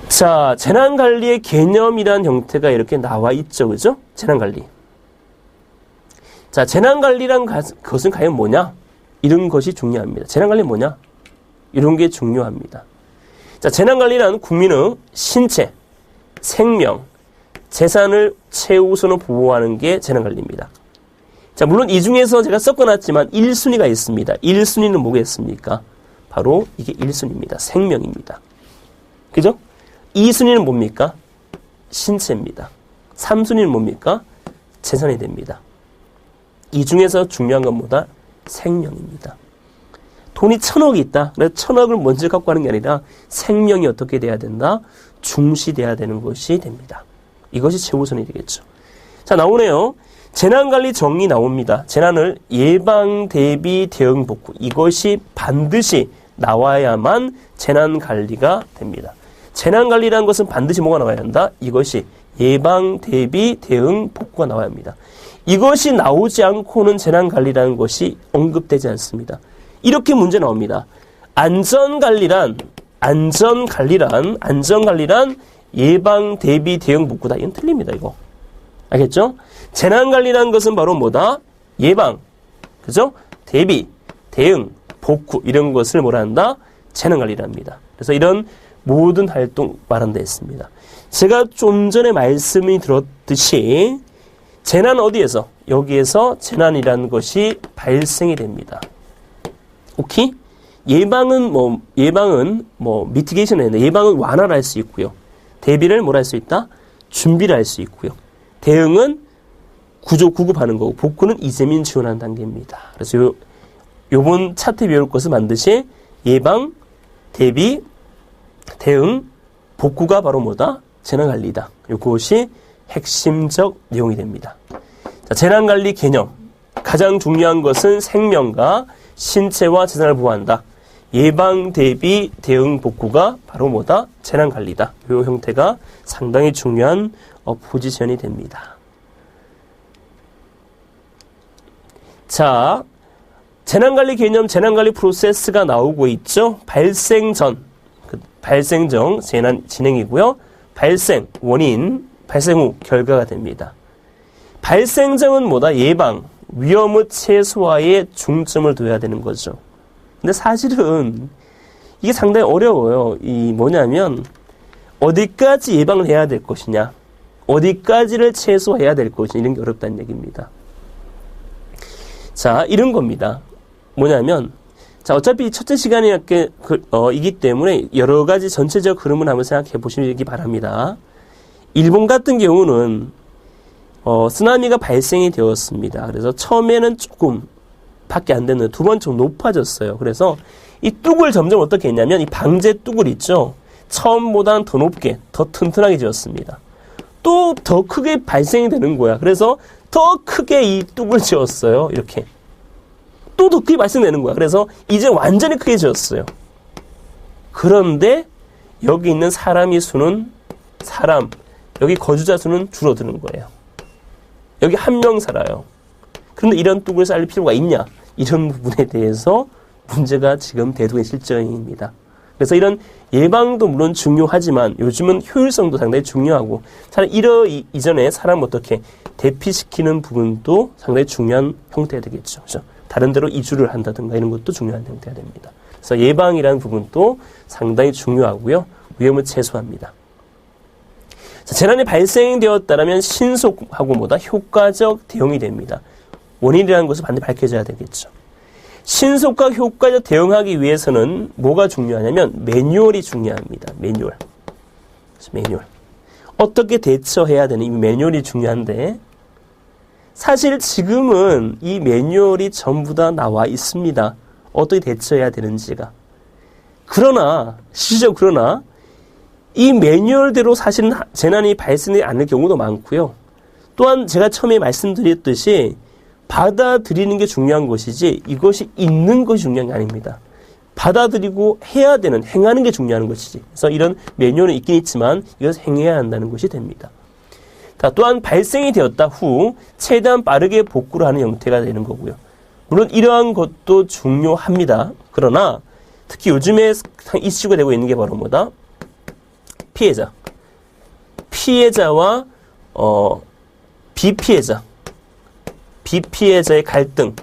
자, 재난관리의 개념이란 형태가 이렇게 나와 있죠. 그죠? 재난관리. 자, 재난관리란 것은 과연 뭐냐? 이런 것이 중요합니다. 재난관리 뭐냐? 이런 게 중요합니다. 자, 재난관리란 국민의 신체, 생명, 재산을 최우선으로 보호하는 게 재난관리입니다. 자, 물론 이 중에서 제가 섞어놨지만 1순위가 있습니다. 1순위는 뭐겠습니까? 바로 이게 1순위입니다. 생명입니다. 그죠? 2순위는 뭡니까? 신체입니다. 3순위는 뭡니까? 재산이 됩니다. 이 중에서 중요한 건 뭐다? 생명입니다. 돈이 1,000억이 있다. 그래서 1,000억을 먼저 갖고 가는 게 아니라 생명이 어떻게 돼야 된다? 중시돼야 되는 것이 됩니다. 이것이 최우선이 되겠죠. 자, 나오네요. 재난관리 정의 나옵니다. 재난을 예방, 대비, 대응, 복구. 이것이 반드시 나와야만 재난관리가 됩니다. 재난관리라는 것은 반드시 뭐가 나와야 한다? 이것이 예방, 대비, 대응, 복구가 나와야 합니다. 이것이 나오지 않고는 재난관리라는 것이 언급되지 않습니다. 이렇게 문제 나옵니다. 안전관리란 예방, 대비, 대응, 복구다. 이건 틀립니다, 이거. 알겠죠? 재난관리라는 것은 바로 뭐다? 예방, 그죠? 대비, 대응, 복구, 이런 것을 뭐라 한다? 재난관리랍니다. 그래서 이런 모든 활동 말한다 했습니다. 제가 좀 전에 말씀이 들었듯이 재난 어디에서? 여기에서 재난이라는 것이 발생이 됩니다. 오케이? 예방은 미티게이션을 했는데 예방은 완화를 할 수 있고요. 대비를 뭘 할 수 있다? 준비를 할 수 있고요. 대응은 구급하는 거고 복구는 이재민 지원하는 단계입니다. 그래서 요번 차트 배울 것은 반드시 예방, 대비, 대응, 복구가 바로 뭐다? 재난관리다. 이것이 핵심적 내용이 됩니다. 자, 재난관리 개념. 가장 중요한 것은 생명과 신체와 재산을 보호한다. 예방, 대비, 대응, 복구가 바로 뭐다? 재난관리다. 이 형태가 상당히 중요한 포지션이 됩니다. 자, 재난관리 개념, 재난관리 프로세스가 나오고 있죠. 발생 전, 재난 진행이고요. 발생, 원인, 발생 후 결과가 됩니다. 발생 전은 뭐다? 예방, 위험의 최소화에 중점을 둬야 되는 거죠. 근데 사실은 이게 상당히 어려워요. 뭐냐면 어디까지 예방을 해야 될 것이냐, 어디까지를 최소화해야 될 것이냐, 이런 게 어렵다는 얘기입니다. 자, 이런 겁니다. 뭐냐면, 자, 어차피 첫째 시간이 이기 때문에 여러 가지 전체적 흐름을 한번 생각해 보시기 바랍니다. 일본 같은 경우는 쓰나미가 발생이 되었습니다. 그래서 처음에는 조금 밖에 안 됐는데 두 번 좀 높아졌어요. 그래서 이 뚝을 점점 어떻게 했냐면 이 방제 뚝을 있죠. 처음보다는 더 높게, 더 튼튼하게 지었습니다. 또 더 크게 발생이 되는 거야. 그래서 더 크게 이 뚝을 지었어요. 이렇게. 또 더 크게 발생되는 거야. 그래서 이제 완전히 크게 지었어요. 그런데 여기 있는 여기 거주자 수는 줄어드는 거예요. 여기 한 명 살아요. 그런데 이런 뚝을 쌓을 필요가 있냐? 이런 부분에 대해서 문제가 지금 대두의 실정입니다. 그래서 이런 예방도 물론 중요하지만 요즘은 효율성도 상당히 중요하고 이전에 사람 어떻게 대피시키는 부분도 상당히 중요한 형태가 되겠죠. 그렇죠? 다른 데로 이주를 한다든가 이런 것도 중요한 형태가 됩니다. 그래서 예방이라는 부분도 상당히 중요하고요. 위험을 최소화합니다. 자, 재난이 발생되었다면 신속하고 효과적 대응이 됩니다. 원인이라는 것을 반드시 밝혀져야 되겠죠. 신속과 효과적 대응하기 위해서는 뭐가 중요하냐면 매뉴얼이 중요합니다. 매뉴얼. 어떻게 대처해야 되는 이 매뉴얼이 중요한데 사실 지금은 이 매뉴얼이 전부 다 나와 있습니다. 어떻게 대처해야 되는지가. 그러나 이 매뉴얼대로 사실은 재난이 발생하지 않을 경우도 많고요. 또한 제가 처음에 말씀드렸듯이 받아들이는 게 중요한 것이지 이것이 있는 것이 중요한 게 아닙니다. 받아들이고 해야 되는, 행하는 게 중요한 것이지. 그래서 이런 매뉴얼은 있긴 있지만 이것을 행해야 한다는 것이 됩니다. 자, 또한 발생이 되었다 후 최대한 빠르게 복구를 하는 형태가 되는 거고요. 물론 이러한 것도 중요합니다. 그러나 특히 요즘에 이슈가 되고 있는 게 바로 뭐다? 피해자와 비피해자의 갈등,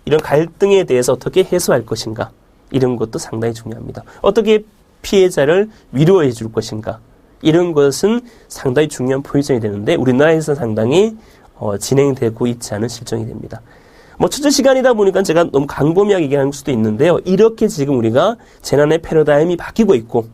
이런 갈등에 대해서 어떻게 해소할 것인가, 이런 것도 상당히 중요합니다. 어떻게 피해자를 위로해 줄 것인가, 이런 것은 상당히 중요한 포지션이 되는데 우리나라에서 상당히 진행되고 있지 않은 실정이 됩니다. 첫째 시간이다 보니까 제가 너무 광범위하게 얘기할 수도 있는데요. 이렇게 지금 우리가 재난의 패러다임이 바뀌고 있고,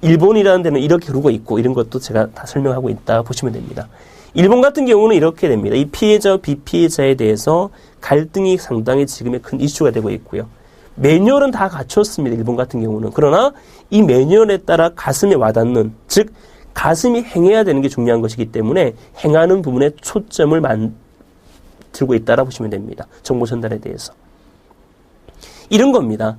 일본이라는 데는 이렇게 흐르고 있고, 이런 것도 제가 다 설명하고 있다 보시면 됩니다. 일본 같은 경우는 이렇게 됩니다. 이 피해자와 비피해자에 대해서 갈등이 상당히 지금의 큰 이슈가 되고 있고요. 매뉴얼은 다 갖췄습니다. 일본 같은 경우는. 그러나 이 매뉴얼에 따라 가슴에 와닿는, 즉 가슴이 행해야 되는 게 중요한 것이기 때문에 행하는 부분에 초점을 들고 있다라고 보시면 됩니다. 정보 전달에 대해서. 이런 겁니다.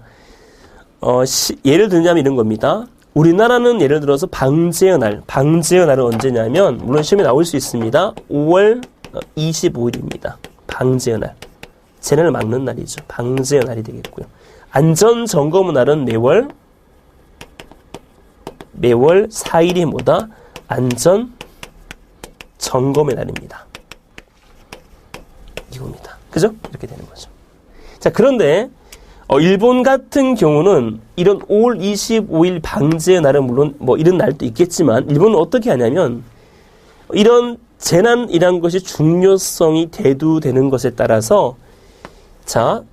예를 들자면 이런 겁니다. 우리나라는 예를 들어서 방제의 날은 언제냐면, 물론 시험에 나올 수 있습니다. 5월 25일입니다. 방제의 날. 재난을 막는 날이죠. 방제의 날이 되겠고요. 안전점검의 날은 매월 4일이 뭐다? 안전점검의 날입니다. 이겁니다. 그죠? 이렇게 되는 거죠. 자, 그런데 일본 같은 경우는 이런 5월 25일 방제의 날은 물론 이런 날도 있겠지만, 일본은 어떻게 하냐면, 이런 재난이란 것이 중요성이 대두되는 것에 따라서, 자,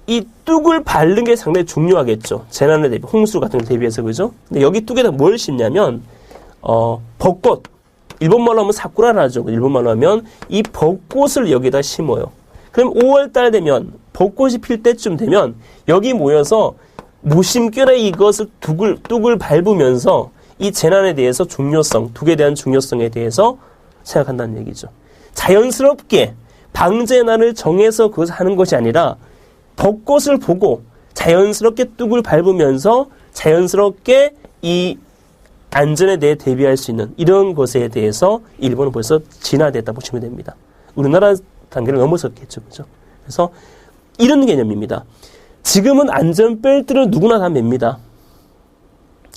이 뚝을 바르는 게 상당히 중요하겠죠. 재난에 대비, 홍수 같은 걸 대비해서, 그죠? 근데 여기 뚝에다 뭘 심냐면, 벚꽃. 일본말로 하면 사쿠라라죠. 일본말로 하면 이 벚꽃을 여기다 심어요. 그럼 5월달 되면, 벚꽃이 필 때쯤 되면, 여기 모여서 무심결에 이것을 뚝을 밟으면서 이 재난에 대해서 뚝에 대한 중요성에 대해서 생각한다는 얘기죠. 자연스럽게 방제날을 정해서 그것을 하는 것이 아니라, 벚꽃을 보고 자연스럽게 뚝을 밟으면서 자연스럽게 이 안전에 대해 대비할 수 있는 이런 것에 대해서 일본은 벌써 진화됐다 보시면 됩니다. 우리나라 단계를 넘어섰겠죠. 그죠? 그래서 이런 개념입니다. 지금은 안전벨트를 누구나 다 맵니다.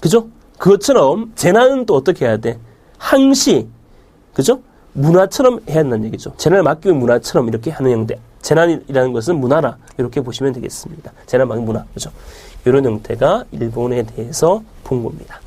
그죠? 그것처럼 재난은 또 어떻게 해야 돼? 항시, 그죠? 문화처럼 해야 한다는 얘기죠. 재난을 막기 위한 문화처럼 이렇게 하는 형태. 재난이라는 것은 문화라, 이렇게 보시면 되겠습니다. 재난 막기 문화, 그죠? 이런 형태가 일본에 대해서 본 겁니다.